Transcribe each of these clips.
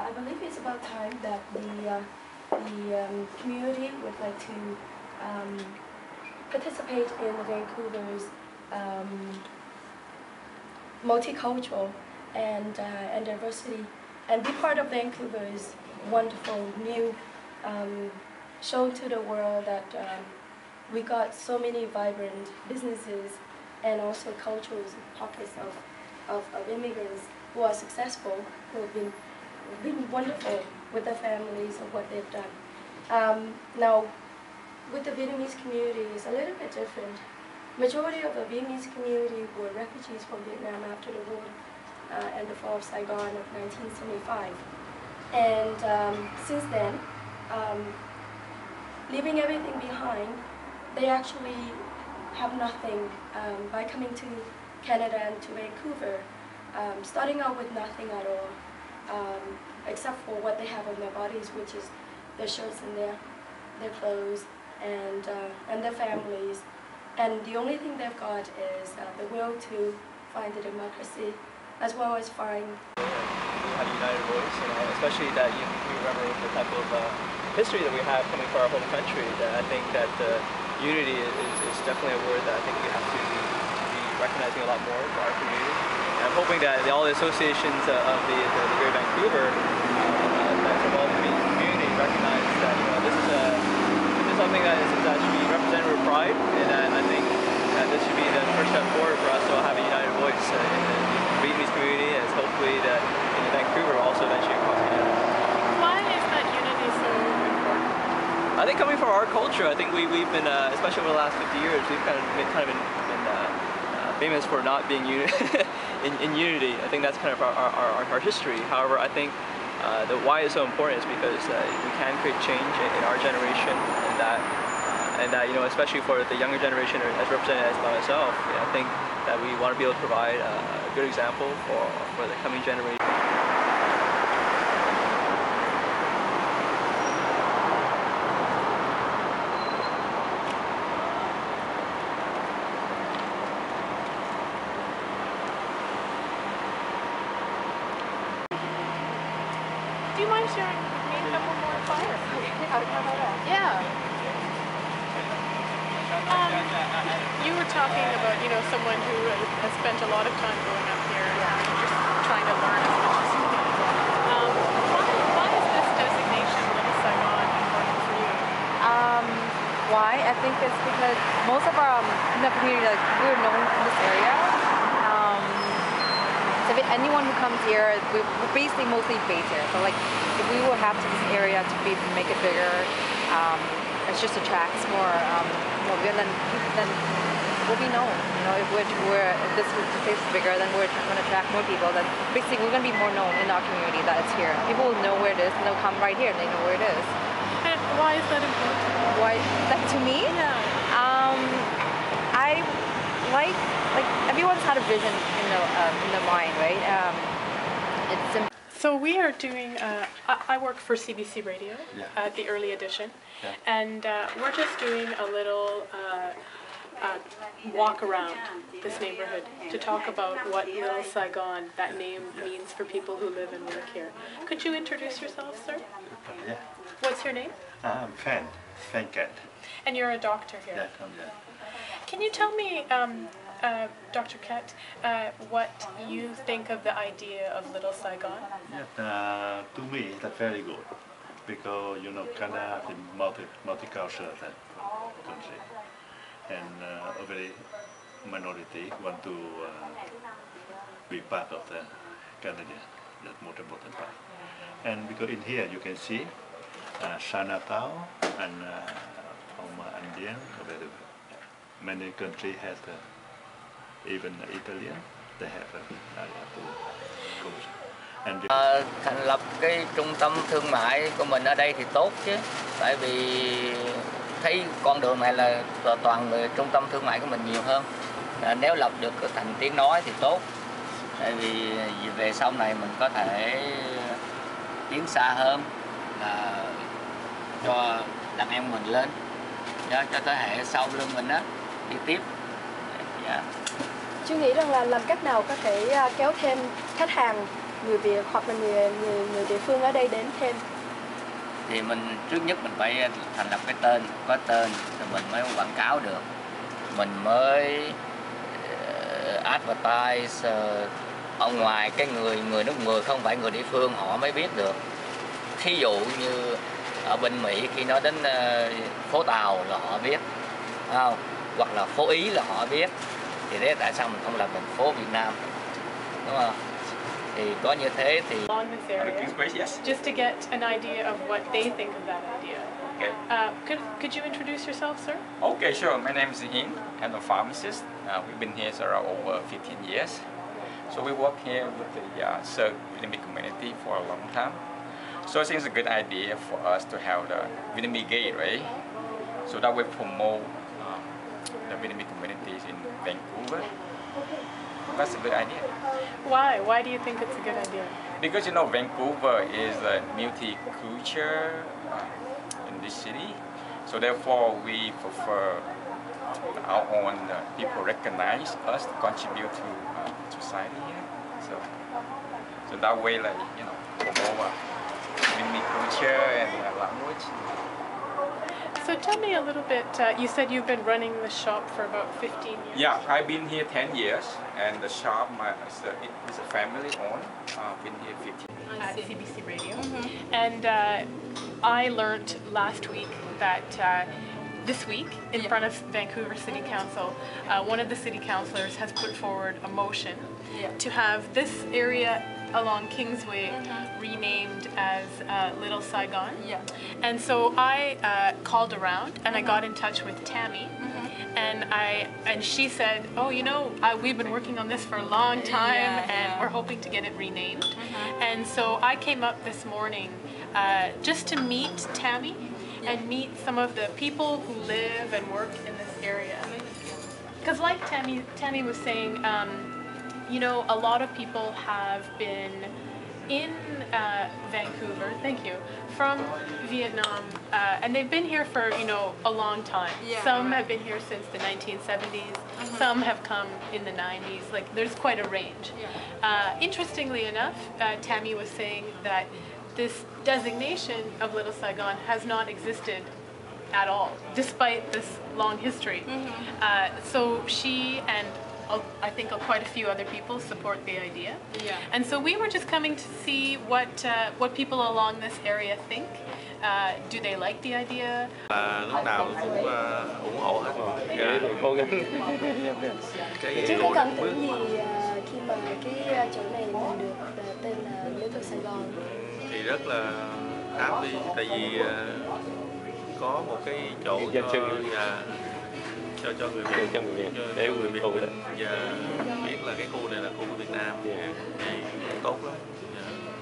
I believe it's about time that the community would like to participate in Vancouver's multicultural and diversity, and be part of Vancouver's wonderful new show to the world that we got so many vibrant businesses and also cultural pockets of immigrants who are successful, who have been wonderful with their families of what they've done. Now, with the Vietnamese community, it's a little bit different. Majority of the Vietnamese community were refugees from Vietnam after the war and the fall of Saigon of 1975. And since then, leaving everything behind, they actually have nothing by coming to Canada and to Vancouver, starting out with nothing at all, except for what they have on their bodies, which is their shirts and their clothes and their families. And the only thing they've got is the will to find the democracy, as well as find have a united voice, especially that you remember the type of history that we have coming from our home country. That I think that unity is definitely a word that I think we have to be recognizing a lot more for our community. And I'm hoping that all the associations of the Greater Vancouver, that from all the community, recognize that this is something that is actually represented with pride, and I think that this should be the first step forward for us to have a united voice in the Vietnamese community, and hopefully that in Vancouver also eventually across Canada. Why is that unity so important? I think coming from our culture, I think we've been, especially over the last 50 years, we've kind of been famous for not being in unity. I think that's kind of our history. However, I think why it's so important is because we can create change in our generation, and that especially for the younger generation, as represented as by myself, I think that we want to be able to provide a good example for the coming generation. Do you mind sharing with me a couple more thoughts? Yeah. You were talking about, someone who has spent a lot of time growing up here and just trying to learn as much as you can. Why is this designation, Little Saigon, important for you? Why? I think it's because most of our in the community, we're known in this area. So if anyone who comes here, we're basically mostly based here. So if we will have to this area to make it bigger, it just attracts more. Then we'll be known. If this place is bigger, then we're going to attract more people. Then basically we're going to be more known in our community that it's here. People will know where it is, and they'll come right here, and they know where it is. And why is that important? Why? That to me? Yeah. I like everyone's had a vision in the mind, right? It's simple. So we are doing, I work for CBC Radio at the Early Edition, and we're just doing a little walk around this neighborhood to talk about what Little Saigon, that name, means for people who live and work here. Could you introduce yourself, sir? Yeah. What's your name? I'm Fan Cat. And you're a doctor here. Yeah. Can you tell me, Dr. Ket, what you think of the idea of Little Saigon? Yeah, to me, that's very good because Canada is multicultural country, and a very minority want to be part of the Canada. That's most important part. And because in here you can see Chinatown and Indian, many countries have even Italian, they have area to go. Thành lập cái trung tâm thương mại của mình ở đây thì tốt chứ, tại vì thấy con đường này là toàn người trung tâm thương mại của mình nhiều hơn. Nếu lập được thành tiếng nói thì tốt, tại vì về sau này mình có thể tiến xa hơn, là cho đàn em mình lên, cho thế hệ sau lưng mình đó đi tiếp. Chú nghĩ rằng là làm cách nào có thể kéo thêm khách hàng người Việt hoặc là người địa phương ở đây đến thêm? Thì mình trước nhất mình phải thành lập cái tên, có tên rồi mình mới quảng cáo được, mình mới advertise ở ngoài, cái người nước người không phải người địa phương họ mới biết được. Thí dụ như ở bên Mỹ khi nói đến phố Tàu là họ biết, không? Hoặc là phố Ý là họ biết, thì thế tại sao mình không làm thành phố Việt Nam, đúng không? Thì có như thế thì along this area, just to get an idea of what they think of that idea. Okay. Could you introduce yourself, sir? Okay, sure. My name is Hin. I'm a pharmacist. We've been here for over 15 years. So we work here with the Vietnamese community for a long time. So I think it's a good idea for us to have the Vietnamese gateway, so that we promote the Vietnamese communities in Vancouver. That's a good idea. Why? Why do you think it's a good idea? Because Vancouver is a multicultural in this city, so therefore we prefer our own people recognize us to contribute to society here. So that way, promote Vietnamese culture and language. So tell me a little bit, you said you've been running the shop for about 15 years. Yeah, I've been here 10 years, and the shop is a family owned. Been here 15 years. At CBC Radio. And I learned last week that this week, in front of Vancouver City Council, one of the city councillors has put forward a motion to have this area along Kingsway renamed as Little Saigon. And so I called around and I got in touch with Tammy, and she said, oh, we've been working on this for a long time and we're hoping to get it renamed. And so I came up this morning just to meet Tammy and meet some of the people who live and work in this area. Because like Tammy was saying, a lot of people have been in Vancouver, thank you, from Vietnam, and they've been here for, a long time. Some have been here since the 1970s, some have come in the 90s, like there's quite a range. Interestingly enough, Tammy was saying that this designation of Little Saigon has not existed at all, despite this long history. So she and I think quite a few other people support the idea. And so we were just coming to see what people along this area think. Do they like the idea? Lúc nào cũng ủng hộ hết. Cố gắng. Chứ có cảm tưởng gì khi mà cái chỗ này mình được tên là Little Saigon? Thì rất là happy, tại vì có một cái chỗ cho người Việt, để người Việt mình và biết là cái khu này là khu của Việt Nam, thì tốt lắm.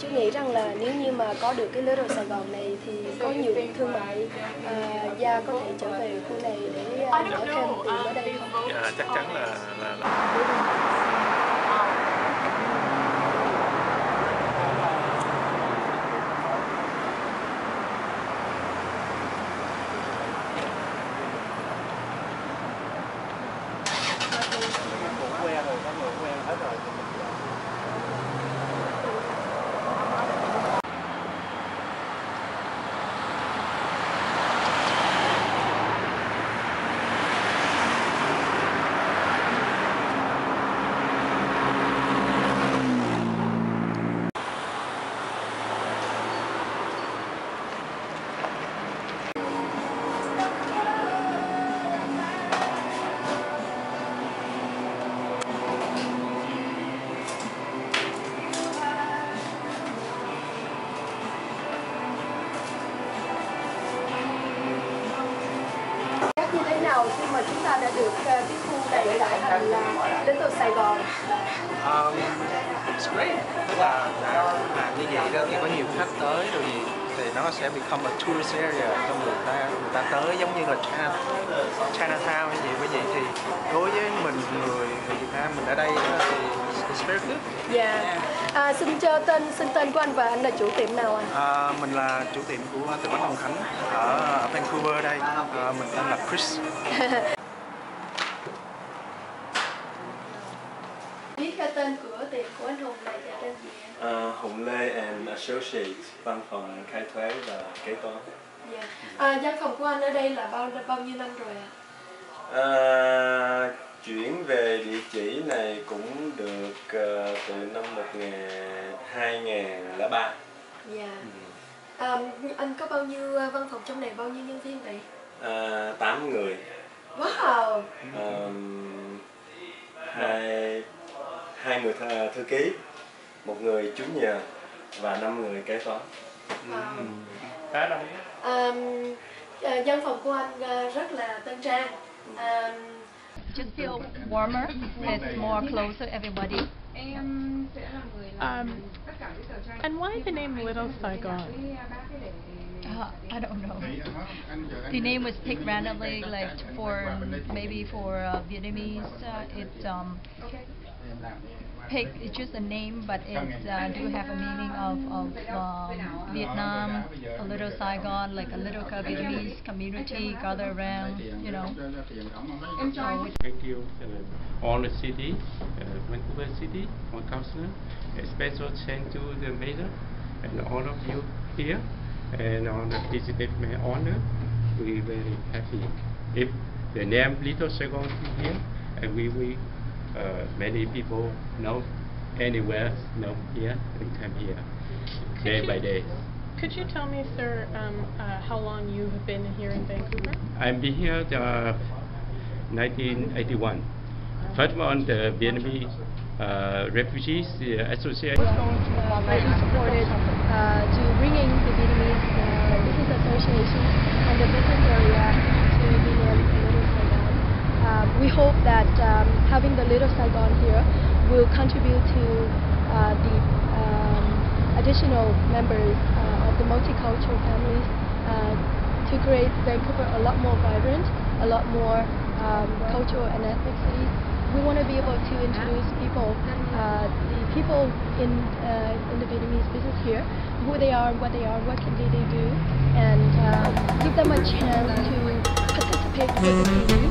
Chú nghĩ rằng là nếu như mà có được cái Little Sài Gòn này thì có nhiều thương mại gia có thể trở về khu này để mở thêm tiệm ở đây không? Dạ, chắc chắn là khi mà chúng ta đã được cái khu này lại thành là Little Sài Gòn? It's great. Tức là làm như vậy đó thì có nhiều khách tới rồi thì nó sẽ become a tourist area cho người ta tới, giống như là Chinatown hay gì bởi vậy thì đối với mình người Việt Nam mình ở đây đó, thì it's very good. Xin tên của anh và anh là chủ tiệm nào ạ? Mình là chủ tiệm của tiệm bánh Hồng Khánh ở Vancouver đây. Mình tên là Chris. Biết cái tên của tiệm của anh Hùng này là tên gì? associate văn phòng khai thuế và kế toán. Văn phòng của anh ở đây là bao nhiêu năm rồi ạ? Chuyển về địa chỉ này cũng được từ năm 2003. Anh có bao nhiêu văn phòng trong này, bao nhiêu nhân viên vậy? 8 người. Wow. Hai người thư ký, một người chủ nhà và 5 người kế toán. Văn phòng của anh rất là tân trang. Just feel warmer. It's more closer everybody. And why the name Little Saigon? I don't know. The name was picked randomly, like maybe for Vietnamese. It's just a name, but it do have a meaning of Vietnam, a little Saigon, like a little Vietnamese community gather around, you know. Thank you all the city, Vancouver City, all councillor. A special thanks to the mayor and all of you here, and on the visited my honor. We very happy. If the name Little Saigon is here, and we many people know anywhere know here and come here day by day. Could you tell me, sir, how long you have been here in Vancouver? I've been here 1981. First on the Vietnamese Refugees Association. Very supported to bringing the Vietnamese business association and the business area to the Little Saigon. We hope that having the Little Saigon here will contribute to the additional members of the multicultural families to create Vancouver a lot more vibrant, a lot more cultural and ethnic city. We want to be able to introduce people, the people in the Vietnamese business here, who they are, what can they do, and give them a chance to participate with the city.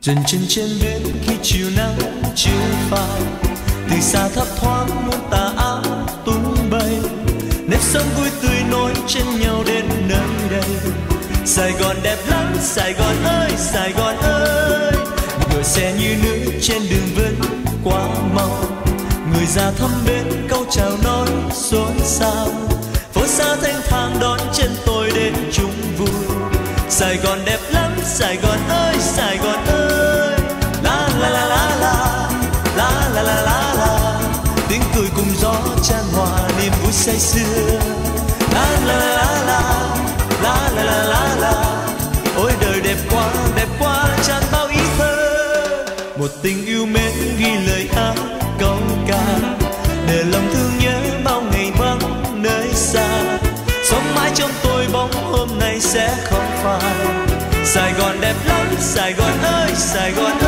Dần chân trên bến khi chiều nắng chiếu phai, từ xa thấp thoáng muôn tà áo tung bay, nếp sống vui tươi nối chân nhau đến nơi đây. Sài Gòn đẹp lắm, Sài Gòn ơi, Sài Gòn ơi. Đôi xe như nước trên đường vẫn quá mau, người già thăm bến câu chào nói xôn xao. Phố xa thanh thang đón chân tôi đến chung vui. Sài Gòn đẹp lắm, Sài Gòn ơi, Sài Gòn ơi. La la la la la, la la la la la. Tiếng cười cùng gió chan hòa niềm vui say sưa. La la la la, la la la la la. Ôi đời đẹp quá chan bao ý thơ. Một tình yêu mến ghi lời hát câu ca, để lòng thương nhớ bao ngày vắng nơi xa. Sống mãi trong tôi bóng hôm nay sẽ không phai. Sài Gòn đẹp lắm, Sài Gòn ơi, Sài Gòn ơi.